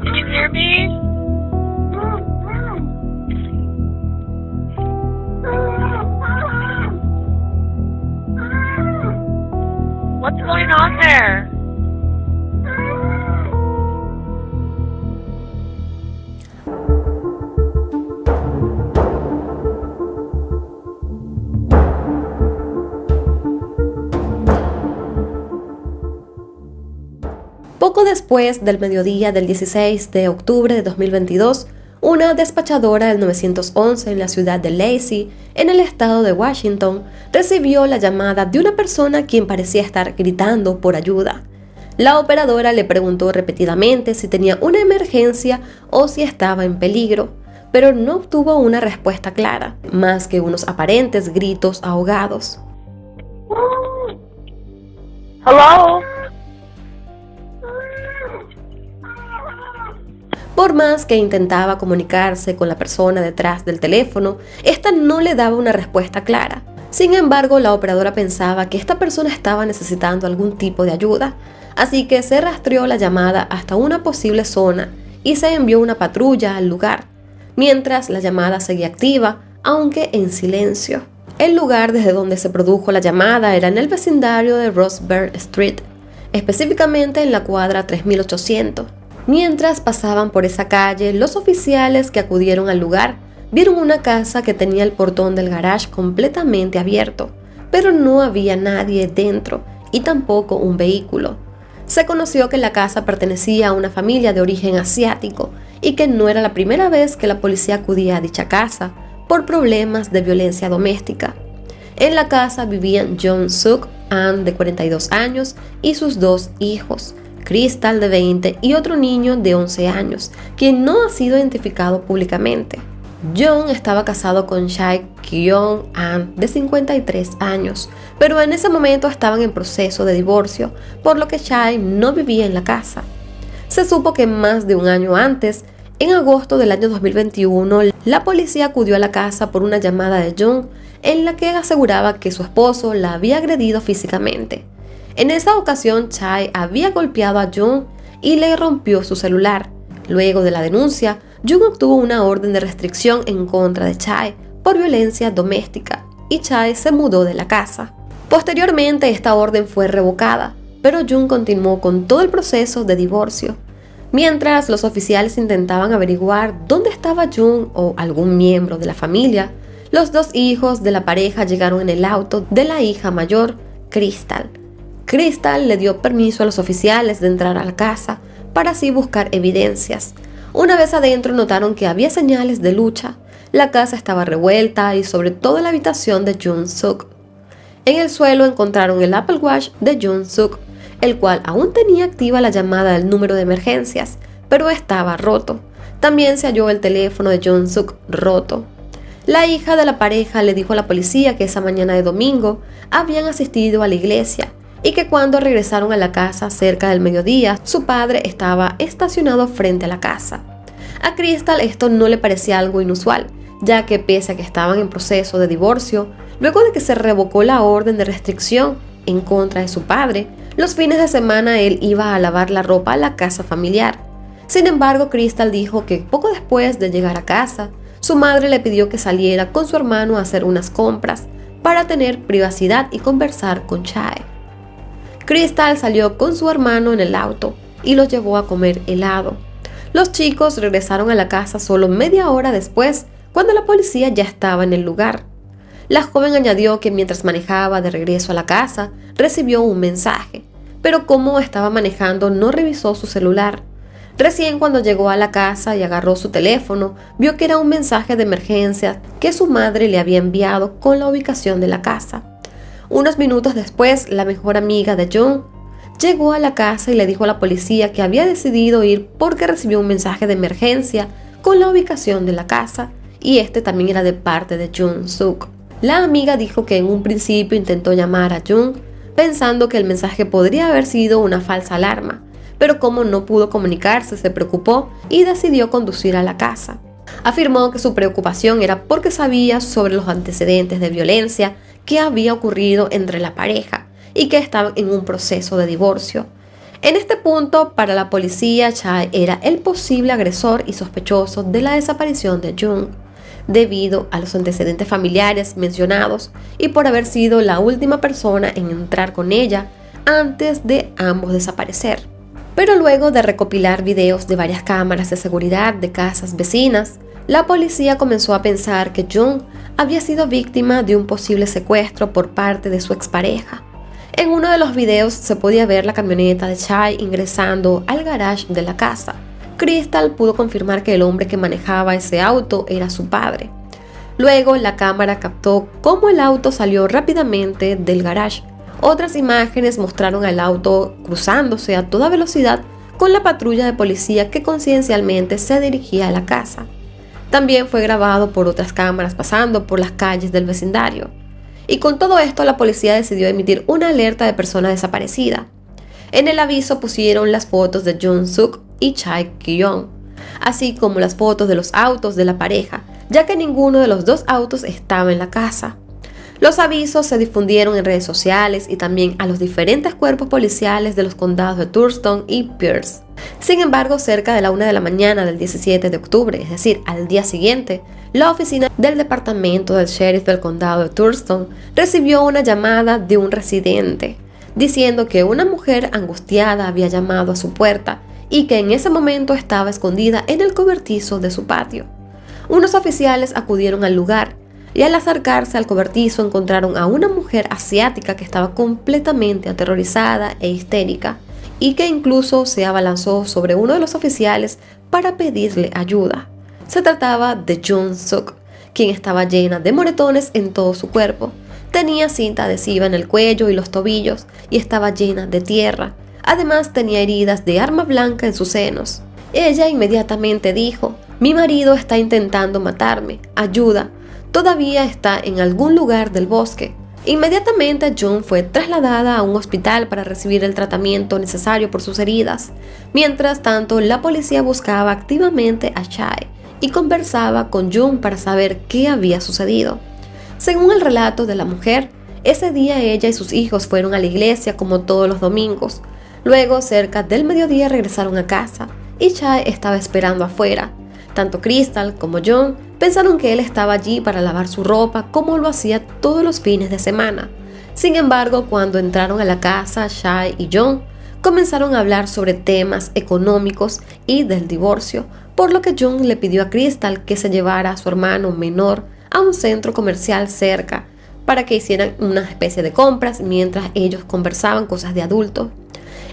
Can you hear me? What's going on there? Poco después del mediodía del 16 de octubre de 2022, una despachadora del 911 en la ciudad de Lacey, en el estado de Washington, recibió la llamada de una persona quien parecía estar gritando por ayuda. La operadora le preguntó repetidamente si tenía una emergencia o si estaba en peligro, pero no obtuvo una respuesta clara, más que unos aparentes gritos ahogados. Hello? Por más que intentaba comunicarse con la persona detrás del teléfono, esta no le daba una respuesta clara. Sin embargo, la operadora pensaba que esta persona estaba necesitando algún tipo de ayuda, así que se rastreó la llamada hasta una posible zona y se envió una patrulla al lugar, mientras la llamada seguía activa, aunque en silencio. El lugar desde donde se produjo la llamada era en el vecindario de Roosevelt Street, específicamente en la cuadra 3800. Mientras pasaban por esa calle, los oficiales que acudieron al lugar vieron una casa que tenía el portón del garage completamente abierto, pero no había nadie dentro y tampoco un vehículo. Se conoció que la casa pertenecía a una familia de origen asiático y que no era la primera vez que la policía acudía a dicha casa por problemas de violencia doméstica. En la casa vivían John Suk Ahn, de 42 años, y sus 2 hijos, Crystal, de 20, y otro niño de 11 años, quien no ha sido identificado públicamente. John estaba casado con Chae Kyung Ahn, de 53 años, pero en ese momento estaban en proceso de divorcio, por lo que Chae no vivía en la casa. Se supo que más de un año antes, en agosto del año 2021, la policía acudió a la casa por una llamada de John en la que aseguraba que su esposo la había agredido físicamente. En esa ocasión, Chae había golpeado a John y le rompió su celular. Luego de la denuncia, John obtuvo una orden de restricción en contra de Chae por violencia doméstica y Chae se mudó de la casa. Posteriormente, esta orden fue revocada, pero John continuó con todo el proceso de divorcio. Mientras los oficiales intentaban averiguar dónde estaba Jung o algún miembro de la familia, los dos hijos de la pareja llegaron en el auto de la hija mayor, Crystal. Crystal le dio permiso a los oficiales de entrar a la casa para así buscar evidencias. Una vez adentro notaron que había señales de lucha. La casa estaba revuelta y sobre todo la habitación de Jung Suk. En el suelo encontraron el Apple Watch de Jung Suk, el cual aún tenía activa la llamada del número de emergencias, pero estaba roto. También se halló el teléfono de Jung Suk roto. La hija de la pareja le dijo a la policía que esa mañana de domingo habían asistido a la iglesia y que cuando regresaron a la casa cerca del mediodía, su padre estaba estacionado frente a la casa. A Crystal esto no le parecía algo inusual, ya que pese a que estaban en proceso de divorcio, luego de que se revocó la orden de restricción en contra de su padre, los fines de semana él iba a lavar la ropa a la casa familiar. Sin embargo, Crystal dijo que poco después de llegar a casa, su madre le pidió que saliera con su hermano a hacer unas compras para tener privacidad y conversar con Chae. Crystal salió con su hermano en el auto y los llevó a comer helado. Los chicos regresaron a la casa solo media hora después, cuando la policía ya estaba en el lugar. La joven añadió que mientras manejaba de regreso a la casa, recibió un mensaje, pero como estaba manejando no revisó su celular. Recién cuando llegó a la casa y agarró su teléfono, vio que era un mensaje de emergencia que su madre le había enviado con la ubicación de la casa. Unos minutos después, la mejor amiga de Jung llegó a la casa y le dijo a la policía que había decidido ir porque recibió un mensaje de emergencia con la ubicación de la casa, y este también era de parte de Jung Suk. La amiga dijo que en un principio intentó llamar a Jung pensando que el mensaje podría haber sido una falsa alarma, pero como no pudo comunicarse, se preocupó y decidió conducir a la casa. Afirmó que su preocupación era porque sabía sobre los antecedentes de violencia que había ocurrido entre la pareja y que estaban en un proceso de divorcio. En este punto, para la policía, Chae era el posible agresor y sospechoso de la desaparición de Jung, debido a los antecedentes familiares mencionados y por haber sido la última persona en entrar con ella antes de ambos desaparecer. Pero luego de recopilar videos de varias cámaras de seguridad de casas vecinas, la policía comenzó a pensar que Jung había sido víctima de un posible secuestro por parte de su expareja. En uno de los videos se podía ver la camioneta de Chae ingresando al garage de la casa. Crystal pudo confirmar que el hombre que manejaba ese auto era su padre. Luego la cámara captó cómo el auto salió rápidamente del garage. Otras imágenes mostraron al auto cruzándose a toda velocidad con la patrulla de policía que conciencialmente se dirigía a la casa. También fue grabado por otras cámaras pasando por las calles del vecindario. Y con todo esto, la policía decidió emitir una alerta de persona desaparecida. En el aviso pusieron las fotos de Jung Suk y Chae Ki-young, así como las fotos de los autos de la pareja, ya que ninguno de los dos autos estaba en la casa. Los avisos se difundieron en redes sociales y también a los diferentes cuerpos policiales de los condados de Thurston y Pierce. Sin embargo, cerca de la 1 de la mañana del 17 de octubre, es decir, al día siguiente, la oficina del departamento del sheriff del condado de Thurston recibió una llamada de un residente diciendo que una mujer angustiada había llamado a su puerta y que en ese momento estaba escondida en el cobertizo de su patio. Unos oficiales acudieron al lugar y al acercarse al cobertizo encontraron a una mujer asiática que estaba completamente aterrorizada e histérica y que incluso se abalanzó sobre uno de los oficiales para pedirle ayuda. Se trataba de Jung Suk, quien estaba llena de moretones en todo su cuerpo. Tenía cinta adhesiva en el cuello y los tobillos y estaba llena de tierra. Además tenía heridas de arma blanca en sus senos. Ella inmediatamente dijo: «Mi marido está intentando matarme, ayuda, todavía está en algún lugar del bosque». Inmediatamente Jung fue trasladada a un hospital para recibir el tratamiento necesario por sus heridas. Mientras tanto, la policía buscaba activamente a Chae y conversaba con Jung para saber qué había sucedido. Según el relato de la mujer, ese día ella y sus hijos fueron a la iglesia como todos los domingos. Luego, cerca del mediodía, regresaron a casa y Chae estaba esperando afuera. Tanto Crystal como Jung pensaron que él estaba allí para lavar su ropa como lo hacía todos los fines de semana. Sin embargo, cuando entraron a la casa, Chae y Jung comenzaron a hablar sobre temas económicos y del divorcio, por lo que Jung le pidió a Crystal que se llevara a su hermano menor a un centro comercial cerca para que hicieran una especie de compras mientras ellos conversaban cosas de adultos.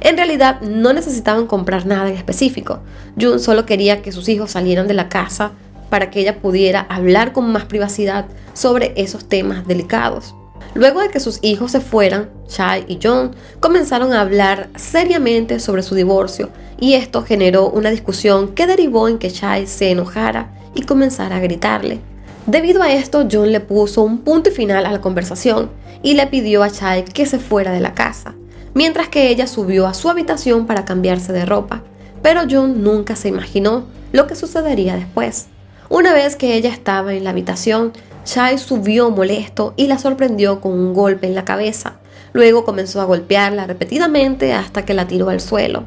En realidad no necesitaban comprar nada en específico. Jung solo quería que sus hijos salieran de la casa para que ella pudiera hablar con más privacidad sobre esos temas delicados. Luego de que sus hijos se fueran, Chae y Jung comenzaron a hablar seriamente sobre su divorcio y esto generó una discusión que derivó en que Chae se enojara y comenzara a gritarle. Debido a esto, Jung le puso un punto final a la conversación y le pidió a Chae que se fuera de la casa, mientras que ella subió a su habitación para cambiarse de ropa, pero Jung nunca se imaginó lo que sucedería después. Una vez que ella estaba en la habitación, Chae subió molesto y la sorprendió con un golpe en la cabeza. Luego comenzó a golpearla repetidamente hasta que la tiró al suelo.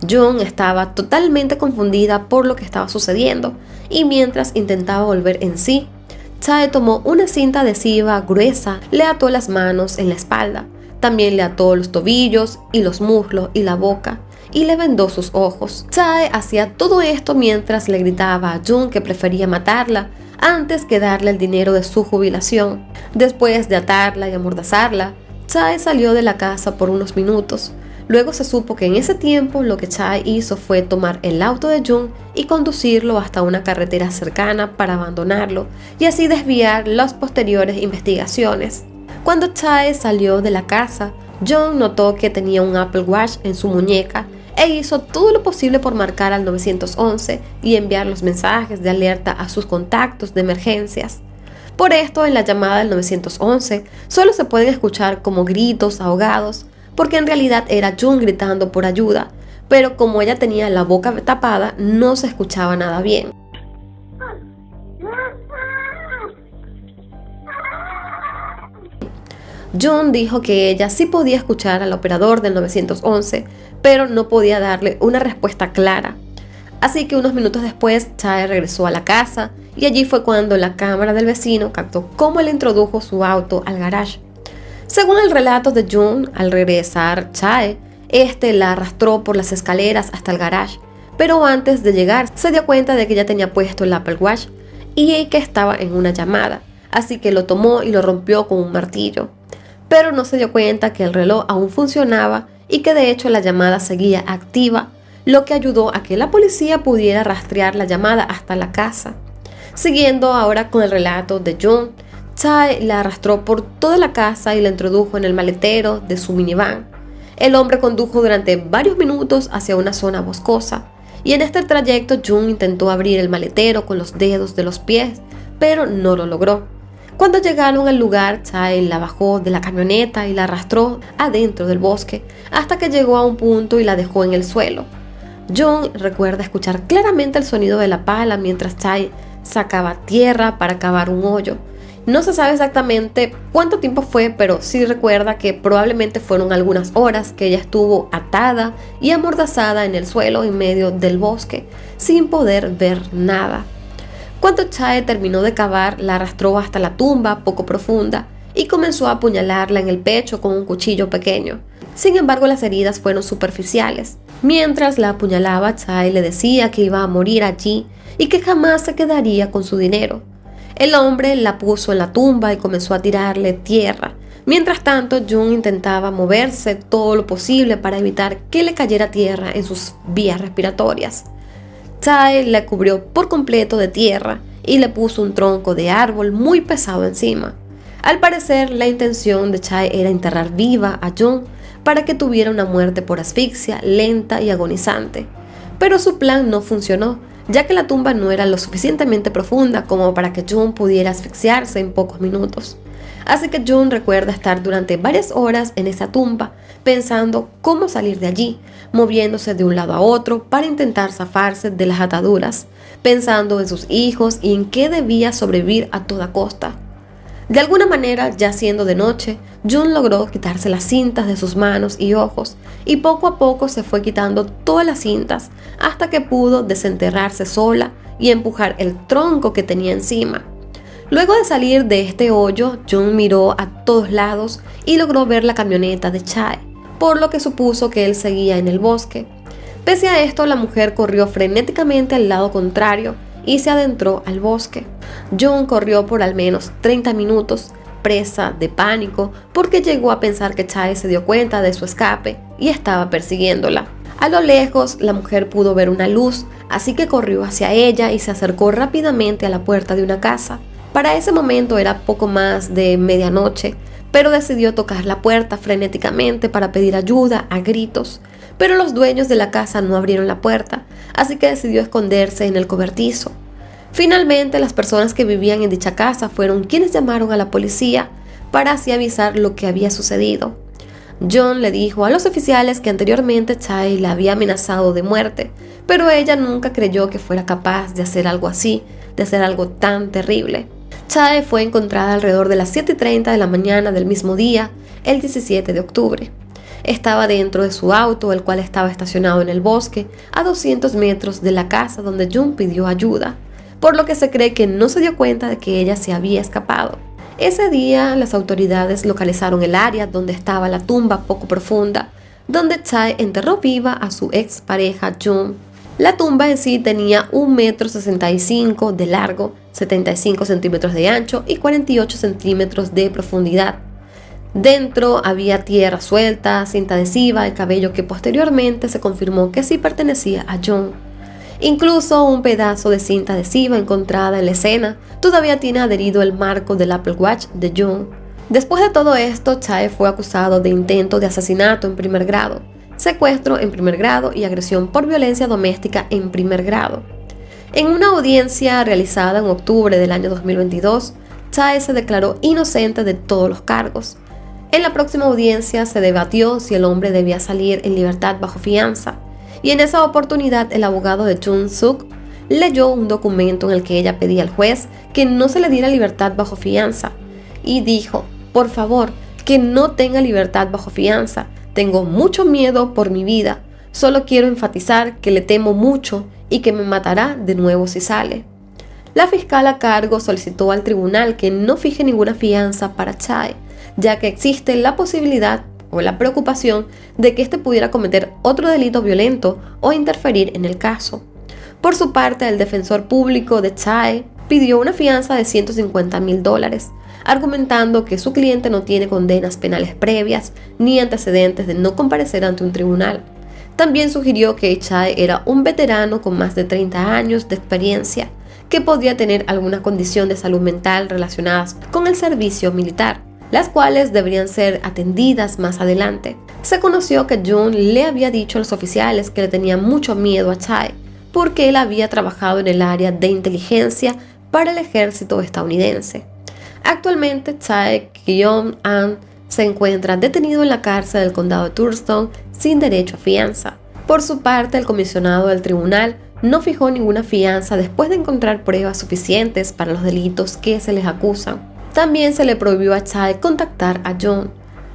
Jung estaba totalmente confundida por lo que estaba sucediendo y mientras intentaba volver en sí, Chae tomó una cinta adhesiva gruesa, le ató las manos en la espalda, también le ató los tobillos y los muslos y la boca y le vendó sus ojos. Chae hacía todo esto mientras le gritaba a Jung que prefería matarla antes que darle el dinero de su jubilación. Después de atarla y amordazarla, Chae salió de la casa por unos minutos. Luego se supo que en ese tiempo lo que Chae hizo fue tomar el auto de Jung y conducirlo hasta una carretera cercana para abandonarlo y así desviar las posteriores investigaciones. Cuando Chae salió de la casa, Jung notó que tenía un Apple Watch en su muñeca e hizo todo lo posible por marcar al 911 y enviar los mensajes de alerta a sus contactos de emergencias. Por esto, en la llamada del 911 solo se pueden escuchar como gritos ahogados, porque en realidad era Jung gritando por ayuda, pero como ella tenía la boca tapada, no se escuchaba nada bien. Jung dijo que ella sí podía escuchar al operador del 911, pero no podía darle una respuesta clara. Así que unos minutos después, Chae regresó a la casa y allí fue cuando la cámara del vecino captó cómo él introdujo su auto al garage. Según el relato de Jung, al regresar Chae, la arrastró por las escaleras hasta el garage, pero antes de llegar se dio cuenta de que ya tenía puesto el Apple Watch y que estaba en una llamada, así que lo tomó y lo rompió con un martillo. Pero no se dio cuenta que el reloj aún funcionaba y que de hecho la llamada seguía activa, lo que ayudó a que la policía pudiera rastrear la llamada hasta la casa. Siguiendo ahora con el relato de Jung, Chae la arrastró por toda la casa y la introdujo en el maletero de su minivan. El hombre condujo durante varios minutos hacia una zona boscosa y en este trayecto Jung intentó abrir el maletero con los dedos de los pies, pero no lo logró. Cuando llegaron al lugar, Chae la bajó de la camioneta y la arrastró adentro del bosque hasta que llegó a un punto y la dejó en el suelo. Jung recuerda escuchar claramente el sonido de la pala mientras Chae sacaba tierra para cavar un hoyo. No se sabe exactamente cuánto tiempo fue, pero sí recuerda que probablemente fueron algunas horas que ella estuvo atada y amordazada en el suelo en medio del bosque, sin poder ver nada. Cuando Chae terminó de cavar, la arrastró hasta la tumba poco profunda y comenzó a apuñalarla en el pecho con un cuchillo pequeño. Sin embargo, las heridas fueron superficiales. Mientras la apuñalaba, Chae le decía que iba a morir allí y que jamás se quedaría con su dinero. El hombre la puso en la tumba y comenzó a tirarle tierra. Mientras tanto, Jung intentaba moverse todo lo posible para evitar que le cayera tierra en sus vías respiratorias. Chae la cubrió por completo de tierra y le puso un tronco de árbol muy pesado encima. Al parecer, la intención de Chae era enterrar viva a Jung para que tuviera una muerte por asfixia lenta y agonizante. Pero su plan no funcionó, ya que la tumba no era lo suficientemente profunda como para que Jung pudiera asfixiarse en pocos minutos. Así que Jung recuerda estar durante varias horas en esa tumba, pensando cómo salir de allí, moviéndose de un lado a otro para intentar zafarse de las ataduras, pensando en sus hijos y en qué debía sobrevivir a toda costa. De alguna manera, ya siendo de noche, Jung logró quitarse las cintas de sus manos y ojos, y poco a poco se fue quitando todas las cintas hasta que pudo desenterrarse sola y empujar el tronco que tenía encima. Luego de salir de este hoyo, Jung miró a todos lados y logró ver la camioneta de Chae. por lo que supuso que él seguía en el bosque. Pese a esto, la mujer corrió frenéticamente al lado contrario y se adentró al bosque. John corrió por al menos 30 minutos, presa de pánico, porque llegó a pensar que Chae se dio cuenta de su escape y estaba persiguiéndola. A lo lejos, la mujer pudo ver una luz, así que corrió hacia ella y se acercó rápidamente a la puerta de una casa. Para ese momento era poco más de medianoche, pero decidió tocar la puerta frenéticamente para pedir ayuda a gritos. Pero los dueños de la casa no abrieron la puerta, así que decidió esconderse en el cobertizo. Finalmente, las personas que vivían en dicha casa fueron quienes llamaron a la policía para así avisar lo que había sucedido. John le dijo a los oficiales que anteriormente Chae la había amenazado de muerte, pero ella nunca creyó que fuera capaz de hacer algo así, de hacer algo tan terrible. Chae fue encontrada alrededor de las 7:30 de la mañana del mismo día, el 17 de octubre. Estaba dentro de su auto, el cual estaba estacionado en el bosque, a 200 metros de la casa donde John pidió ayuda, por lo que se cree que no se dio cuenta de que ella se había escapado. Ese día, las autoridades localizaron el área donde estaba la tumba poco profunda, donde Chae enterró viva a su expareja John. La tumba en sí tenía 1,65 m de largo, 75 centímetros de ancho y 48 centímetros de profundidad. Dentro había tierra suelta, cinta adhesiva y cabello que posteriormente se confirmó que sí pertenecía a John. Incluso un pedazo de cinta adhesiva encontrada en la escena todavía tiene adherido el marco del Apple Watch de John. Después de todo esto, Chae fue acusado de intento de asesinato en primer grado, secuestro en primer grado y agresión por violencia doméstica en primer grado. En una audiencia realizada en octubre del año 2022, Chae se declaró inocente de todos los cargos. En la próxima audiencia se debatió si el hombre debía salir en libertad bajo fianza, y en esa oportunidad el abogado de Jung Suk leyó un documento en el que ella pedía al juez que no se le diera libertad bajo fianza y dijo: por favor, que no tenga libertad bajo fianza, tengo mucho miedo por mi vida, solo quiero enfatizar que le temo mucho y que me matará de nuevo si sale. La fiscal a cargo solicitó al tribunal que no fije ninguna fianza para Chae, ya que existe la posibilidad o la preocupación de que éste pudiera cometer otro delito violento o interferir en el caso. Por su parte, el defensor público de Chae pidió una fianza de $150,000, argumentando que su cliente no tiene condenas penales previas ni antecedentes de no comparecer ante un tribunal. También sugirió que Chae era un veterano con más de 30 años de experiencia, que podía tener alguna condición de salud mental relacionadas con el servicio militar, las cuales deberían ser atendidas más adelante. Se conoció que John le había dicho a los oficiales que le tenía mucho miedo a Chae, porque él había trabajado en el área de inteligencia para el ejército estadounidense. Actualmente, Chae Kyung-an se encuentra detenido en la cárcel del condado de Thurston sin derecho a fianza. Por su parte, el comisionado del tribunal no fijó ninguna fianza después de encontrar pruebas suficientes para los delitos que se les acusan. También se le prohibió a Chae contactar a John.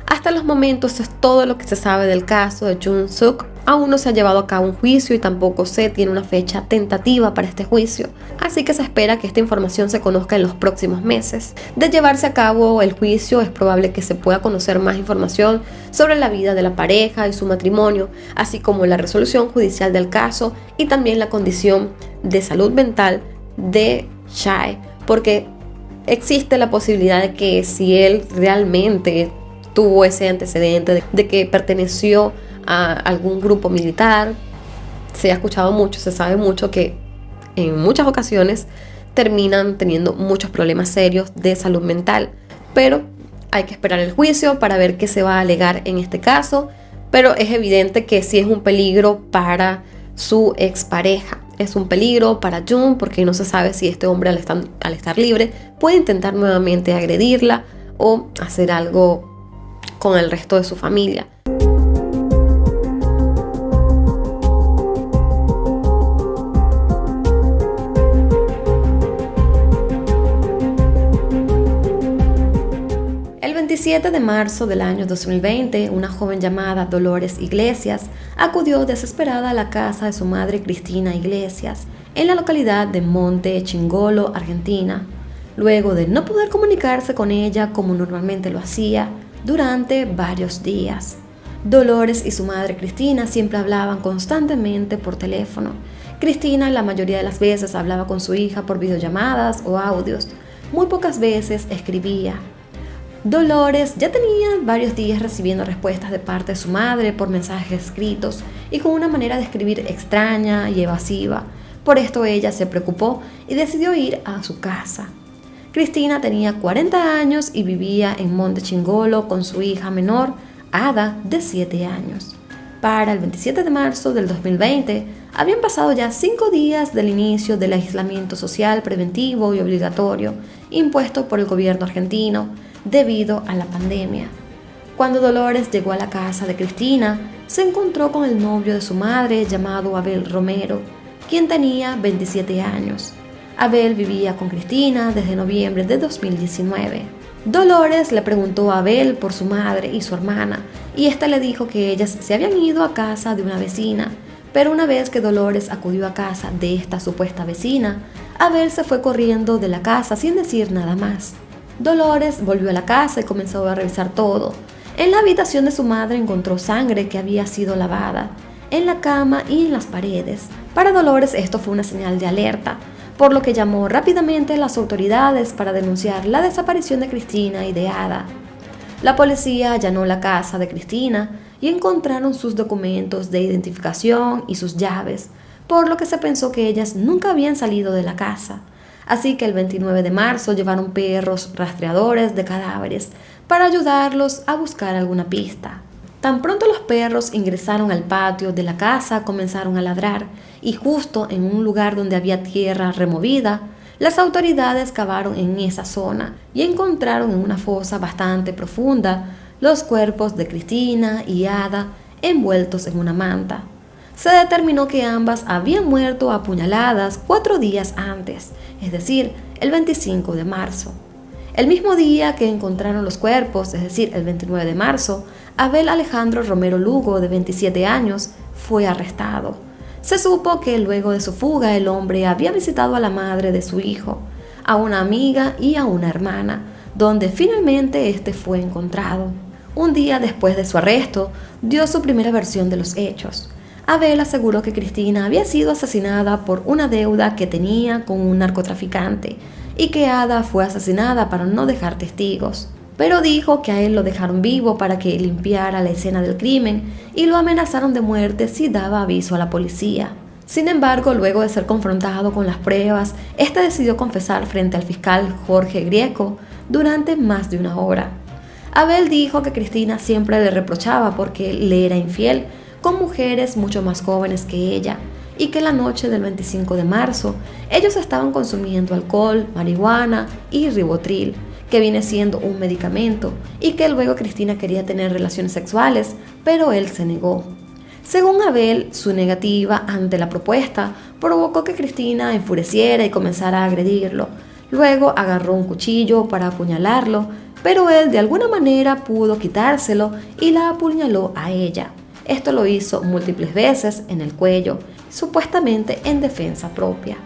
Hasta los momentos esto es todo lo que se sabe del caso de Jung Suk. Aún no se ha llevado a cabo un juicio y tampoco se tiene una fecha tentativa para este juicio, así que se espera que esta información se conozca en los próximos meses. De llevarse a cabo el juicio, es probable que se pueda conocer más información sobre la vida de la pareja y su matrimonio, así como la resolución judicial del caso y también la condición de salud mental de Chae, porque existe la posibilidad de que si él realmente tuvo ese antecedente de que perteneció a algún grupo militar, se ha escuchado mucho, se sabe mucho que en muchas ocasiones terminan teniendo muchos problemas serios de salud mental, pero hay que esperar el juicio para ver qué se va a alegar en este caso, pero es evidente que sí es un peligro para su expareja. Es un peligro para Jung porque no se sabe si este hombre al estar libre puede intentar nuevamente agredirla o hacer algo con el resto de su familia. El 27 de marzo del año 2020, una joven llamada Dolores Iglesias acudió desesperada a la casa de su madre Cristina Iglesias, en la localidad de Monte Chingolo, Argentina, luego de no poder comunicarse con ella como normalmente lo hacía durante varios días. Dolores y su madre Cristina siempre hablaban constantemente por teléfono. Cristina la mayoría de las veces hablaba con su hija por videollamadas o audios. Muy pocas veces escribía. Dolores ya tenía varios días recibiendo respuestas de parte de su madre por mensajes escritos y con una manera de escribir extraña y evasiva. Por esto ella se preocupó y decidió ir a su casa. Cristina tenía 40 años y vivía en Monte Chingolo con su hija menor, Ada, de 7 años. Para el 27 de marzo del 2020, habían pasado ya 5 días del inicio del aislamiento social preventivo y obligatorio impuesto por el gobierno argentino debido a la pandemia. Cuando Dolores llegó a la casa de Cristina, se encontró con el novio de su madre llamado Abel Romero, quien tenía 27 años. Abel vivía con Cristina desde noviembre de 2019. Dolores le preguntó a Abel por su madre y su hermana, y ésta le dijo que ellas se habían ido a casa de una vecina, pero una vez que Dolores acudió a casa de esta supuesta vecina, Abel se fue corriendo de la casa sin decir nada más. Dolores volvió a la casa y comenzó a revisar todo. En la habitación de su madre encontró sangre que había sido lavada, en la cama y en las paredes. Para Dolores esto fue una señal de alerta, por lo que llamó rápidamente a las autoridades para denunciar la desaparición de Cristina y de Ada. La policía allanó la casa de Cristina y encontraron sus documentos de identificación y sus llaves, por lo que se pensó que ellas nunca habían salido de la casa. Así que el 29 de marzo llevaron perros rastreadores de cadáveres para ayudarlos a buscar alguna pista. Tan pronto los perros ingresaron al patio de la casa, comenzaron a ladrar y justo en un lugar donde había tierra removida, las autoridades cavaron en esa zona y encontraron en una fosa bastante profunda los cuerpos de Cristina y Ada envueltos en una manta. Se determinó que ambas habían muerto a puñaladas 4 días antes, es decir, el 25 de marzo. El mismo día que encontraron los cuerpos, es decir, el 29 de marzo, Abel Alejandro Romero Lugo, de 27 años, fue arrestado. Se supo que luego de su fuga el hombre había visitado a la madre de su hijo, a una amiga y a una hermana, donde finalmente este fue encontrado. Un día después de su arresto, dio su primera versión de los hechos. Abel aseguró que Cristina había sido asesinada por una deuda que tenía con un narcotraficante y que Ada fue asesinada para no dejar testigos. Pero dijo que a él lo dejaron vivo para que limpiara la escena del crimen y lo amenazaron de muerte si daba aviso a la policía. Sin embargo, luego de ser confrontado con las pruebas, este decidió confesar frente al fiscal Jorge Grieco durante más de 1 hora. Abel dijo que Cristina siempre le reprochaba porque le era infiel con mujeres mucho más jóvenes que ella y que la noche del 25 de marzo ellos estaban consumiendo alcohol, marihuana y ribotril, que viene siendo un medicamento, y que luego Cristina quería tener relaciones sexuales, pero él se negó. Según Abel, su negativa ante la propuesta provocó que Cristina enfureciera y comenzara a agredirlo. Luego agarró un cuchillo para apuñalarlo, pero él de alguna manera pudo quitárselo y la apuñaló a ella. Esto lo hizo múltiples veces en el cuello, supuestamente en defensa propia.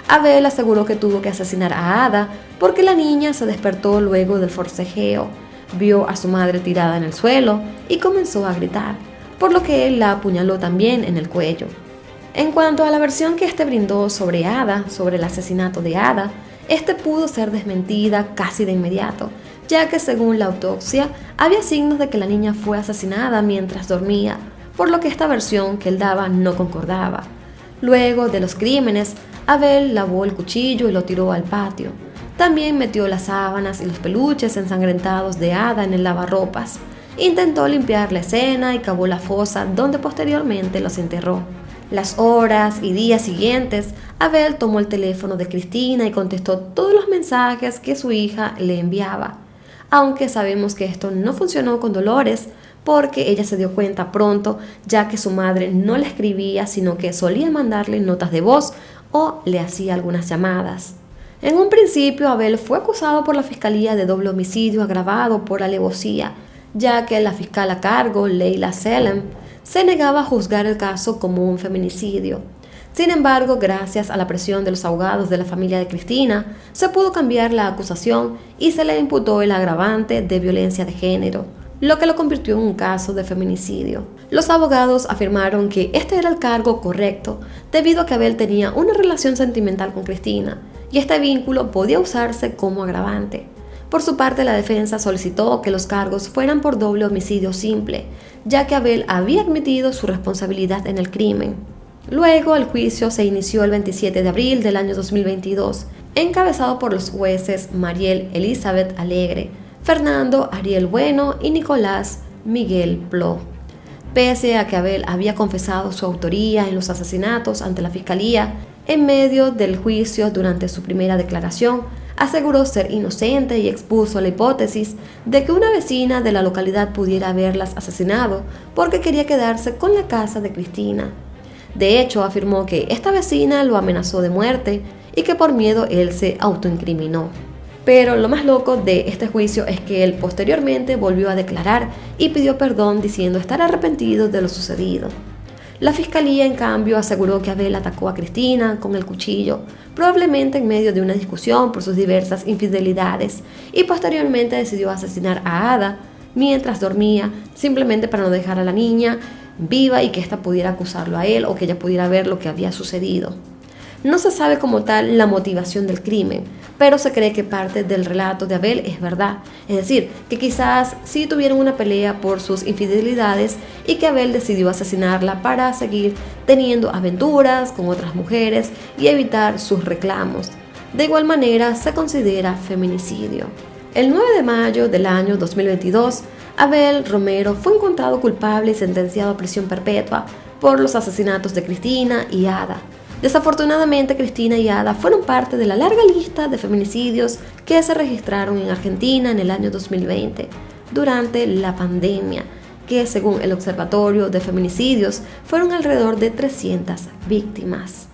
Abel aseguró que tuvo que asesinar a Ada porque la niña se despertó luego del forcejeo, vio a su madre tirada en el suelo y comenzó a gritar, por lo que él la apuñaló también en el cuello. En cuanto a la versión que este brindó sobre Ada, sobre el asesinato de Ada, este pudo ser desmentida casi de inmediato, ya que según la autopsia había signos de que la niña fue asesinada mientras dormía, por lo que esta versión que él daba no concordaba. Luego de los crímenes, Abel lavó el cuchillo y lo tiró al patio. También metió las sábanas y los peluches ensangrentados de Ada en el lavarropas. Intentó limpiar la escena y cavó la fosa donde posteriormente los enterró. Las horas y días siguientes, Abel tomó el teléfono de Cristina y contestó todos los mensajes que su hija le enviaba. Aunque sabemos que esto no funcionó con Dolores, porque ella se dio cuenta pronto, ya que su madre no le escribía, sino que solía mandarle notas de voz o le hacía algunas llamadas. En un principio, Abel fue acusado por la Fiscalía de doble homicidio agravado por alevosía, ya que la fiscal a cargo, Leila Selem, se negaba a juzgar el caso como un feminicidio. Sin embargo, gracias a la presión de los abogados de la familia de Cristina, se pudo cambiar la acusación y se le imputó el agravante de violencia de género. lo que lo convirtió en un caso de feminicidio. Los abogados afirmaron que este era el cargo correcto debido a que Abel tenía una relación sentimental con Cristina y este vínculo podía usarse como agravante. Por su parte, la defensa solicitó que los cargos fueran por doble homicidio simple, ya que Abel había admitido su responsabilidad en el crimen. Luego, el juicio se inició el 27 de abril del año 2022, encabezado por los jueces Mariel Elizabeth Alegre, Fernando Ariel Bueno y Nicolás Miguel Pló. Pese a que Abel había confesado su autoría en los asesinatos ante la fiscalía, en medio del juicio durante su primera declaración, aseguró ser inocente y expuso la hipótesis de que una vecina de la localidad pudiera haberlas asesinado porque quería quedarse con la casa de Cristina. De hecho, afirmó que esta vecina lo amenazó de muerte y que por miedo él se autoincriminó. Pero lo más loco de este juicio es que él posteriormente volvió a declarar y pidió perdón diciendo estar arrepentido de lo sucedido. La fiscalía, en cambio, aseguró que Abel atacó a Cristina con el cuchillo, probablemente en medio de una discusión por sus diversas infidelidades, y posteriormente decidió asesinar a Ada mientras dormía, simplemente para no dejar a la niña viva y que ésta pudiera acusarlo a él o que ella pudiera ver lo que había sucedido. No se sabe como tal la motivación del crimen, pero se cree que parte del relato de Abel es verdad, es decir, que quizás sí tuvieron una pelea por sus infidelidades y que Abel decidió asesinarla para seguir teniendo aventuras con otras mujeres y evitar sus reclamos. De igual manera, se considera feminicidio. El 9 de mayo del año 2022, Abel Romero fue encontrado culpable y sentenciado a prisión perpetua por los asesinatos de Cristina y Ada. Desafortunadamente, Cristina y Ada fueron parte de la larga lista de feminicidios que se registraron en Argentina en el año 2020, durante la pandemia, que según el Observatorio de Feminicidios fueron alrededor de 300 víctimas.